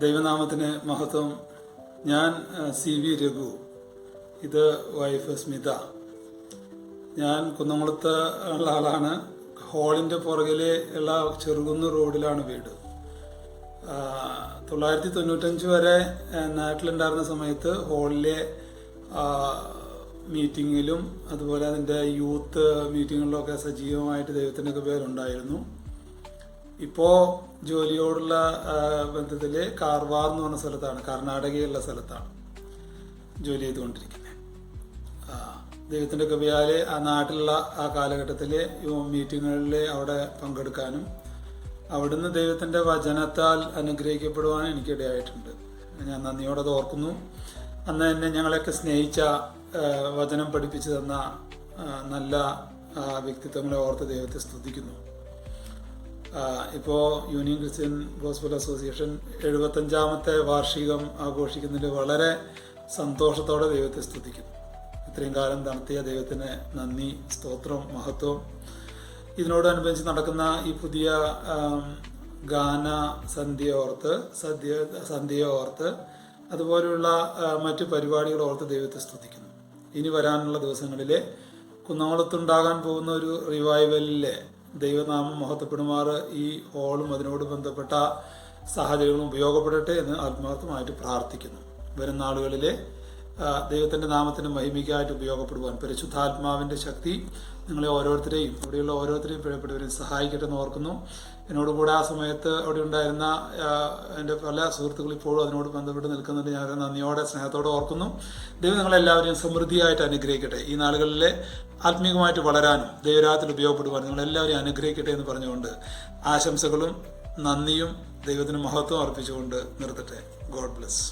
ദൈവനാമത്തിന് മഹത്വം. ഞാൻ CV രഘു, ഇത് വൈഫ് സ്മിത. ഞാൻ കുന്നംകുളത്ത് ഉള്ള ആളാണ്. ഹോളിൻ്റെ പുറകിലെ ഉള്ള ചെറുകുന്ന് റോഡിലാണ് വീട്. 1995 വരെ നാട്ടിലുണ്ടായിരുന്ന സമയത്ത് ഹോളിലെ മീറ്റിങ്ങിലും അതുപോലെ അതിൻ്റെ യൂത്ത് മീറ്റിങ്ങുകളിലൊക്കെ സജീവമായിട്ട് ദൈവത്തിൻ്റെ കൃപയിലുണ്ടായിരുന്നു. ഇപ്പോൾ ജോലിയോടുള്ള ബന്ധത്തിൽ കാർവാർ എന്ന് പറഞ്ഞ സ്ഥലത്താണ്, കർണാടകയുള്ള സ്ഥലത്താണ് ജോലി ചെയ്തുകൊണ്ടിരിക്കുന്നത്. ദൈവത്തിൻ്റെ കൃപയാൽ ആ നാട്ടിലുള്ള ആ കാലഘട്ടത്തിൽ മീറ്റിങ്ങുകളിൽ അവിടെ പങ്കെടുക്കാനും അവിടുന്ന് ദൈവത്തിൻ്റെ വചനത്താൽ അനുഗ്രഹിക്കപ്പെടുവാനും എനിക്കിടയായിട്ടുണ്ട്. ഞാൻ നന്ദിയോടെ അത് ഓർക്കുന്നു. അന്ന് തന്നെ ഞങ്ങളെയൊക്കെ സ്നേഹിച്ച, വചനം പഠിപ്പിച്ചു തന്ന നല്ല വ്യക്തിത്വങ്ങളെ ഓർത്ത് ദൈവത്തെ സ്തുതിക്കുന്നു. ഇപ്പോൾ യൂണിയൻ ക്രിസ്ത്യൻ ഗോസ്പൽ അസോസിയേഷൻ 75ാമത്തെ വാർഷികം ആഘോഷിക്കുന്നതിൽ വളരെ സന്തോഷത്തോടെ ദൈവത്തെ സ്തുതിക്കുന്നു. ഇത്രയും കാലം നടത്തിയ ദൈവത്തിന് നന്ദി, സ്തോത്രം, മഹത്വം. ഇതിനോടനുബന്ധിച്ച് നടക്കുന്ന ഈ പുതിയ ഗാന സന്ധ്യ ഓർത്ത് അതുപോലെയുള്ള മറ്റു പരിപാടികൾ ഓർത്ത് ദൈവത്തെ സ്തുതിക്കുന്നു. ഇനി വരാനുള്ള ദിവസങ്ങളിൽ കുന്നംകുളത്തുണ്ടാകാൻ പോകുന്ന ഒരു റിവൈവലിലെ ദൈവനാമം മഹത്വപ്പെടുമാറ് ഈ ഹോളും അതിനോട് ബന്ധപ്പെട്ട സാഹചര്യങ്ങളും ഉപയോഗപ്പെടട്ടെ എന്ന് ആത്മാർത്ഥമായിട്ട് പ്രാർത്ഥിക്കുന്നു. വരുന്ന നാളുകളിലെ ദൈവത്തിൻ്റെ നാമത്തിന് മഹിമയ്ക്കായിട്ട് ഉപയോഗപ്പെടുവാൻ പരിശുദ്ധാത്മാവിൻ്റെ ശക്തി നിങ്ങളെ ഓരോരുത്തരെയും, ഇവിടെയുള്ള ഓരോരുത്തരെയും പ്രിയപ്പെട്ടവരെയും സഹായിക്കട്ടെ എന്ന് ഓർക്കുന്നു. എന്നോടുകൂടെ ആ സമയത്ത് അവിടെ ഉണ്ടായിരുന്ന എൻ്റെ പല സുഹൃത്തുക്കൾ ഇപ്പോഴും അതിനോട് ബന്ധപ്പെട്ട് നിൽക്കുന്നുണ്ട്. ഞാൻ നന്ദിയോടെ സ്നേഹത്തോടെ ഓർക്കുന്നു. ദൈവം നിങ്ങളെല്ലാവരെയും സമൃദ്ധിയായിട്ട് അനുഗ്രഹിക്കട്ടെ. ഈ നാളുകളിൽ ആത്മീയമായിട്ട് വളരാനും ദൈവരാത്തിൽ ഉപയോഗപ്പെടുവാനും നിങ്ങളെല്ലാവരെയും അനുഗ്രഹിക്കട്ടെ എന്ന് പറഞ്ഞുകൊണ്ട് ആശംസകളും നന്ദിയും ദൈവത്തിന് മഹത്വം അർപ്പിച്ചുകൊണ്ട് നിർത്തട്ടെ. God bless.